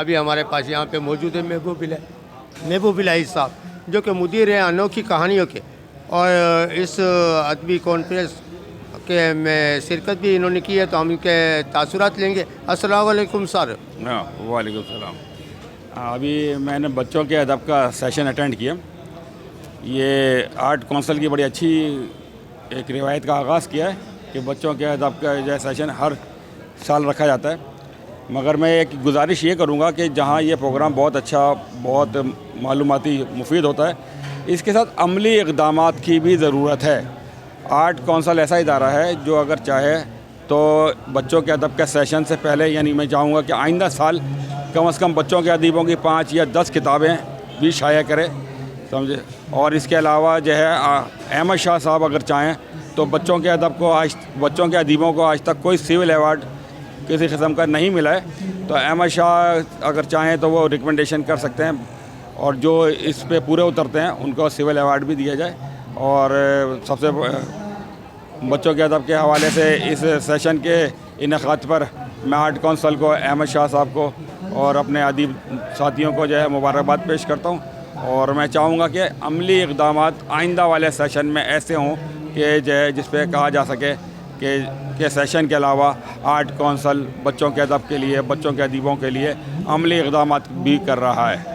ابھی ہمارے پاس یہاں پہ موجود ہے محبوب الہی صاحب، جو کہ مدیر ہیں انوکھی کہانیوں کے، اور اس ادبی کانفرنس کے میں شرکت بھی انہوں نے کی ہے، تو ہم ان کے تاثرات لیں گے۔ السلام علیکم سر۔ ہاں، وعلیکم السلام۔ ابھی میں نے بچوں کے ادب کا سیشن اٹینڈ کیا۔ یہ آرٹ کونسل کی بڑی اچھی ایک روایت کا آغاز کیا ہے کہ بچوں کے ادب کا جو سیشن ہر سال رکھا جاتا ہے، مگر میں ایک گزارش یہ کروں گا کہ جہاں یہ پروگرام بہت اچھا، بہت معلوماتی مفید ہوتا ہے، اس کے ساتھ عملی اقدامات کی بھی ضرورت ہے۔ آرٹ کونسل ایسا ادارہ ہے جو اگر چاہے تو بچوں کے ادب کے سیشن سے پہلے، یعنی میں چاہوں گا کہ آئندہ سال کم از کم بچوں کے ادیبوں کی 5 یا 10 کتابیں بھی شائع کرے، سمجھے۔ اور اس کے علاوہ جو ہے احمد شاہ صاحب اگر چاہیں تو بچوں کے ادب کو بچوں کے ادیبوں کو آج تک کوئی سول ایوارڈ کسی قسم کا نہیں ملا ہے، تو احمد شاہ اگر چاہیں تو وہ ریکمنڈیشن کر سکتے ہیں، اور جو اس پہ پورے اترتے ہیں ان کو سول ایوارڈ بھی دیا جائے۔ اور سب سے بچوں کے ادب کے حوالے سے اس سیشن کے انعقاد پر میں آرٹ کونسل کو، احمد شاہ صاحب کو اور اپنے ادیب ساتھیوں کو جو ہے مبارکباد پیش کرتا ہوں، اور میں چاہوں گا کہ عملی اقدامات آئندہ والے سیشن میں ایسے ہوں کہ جس پہ کہا جا سکے کہ سیشن کے علاوہ آرٹ کونسل بچوں کے ادب کے لیے، بچوں کے ادیبوں کے لیے عملی اقدامات بھی کر رہا ہے۔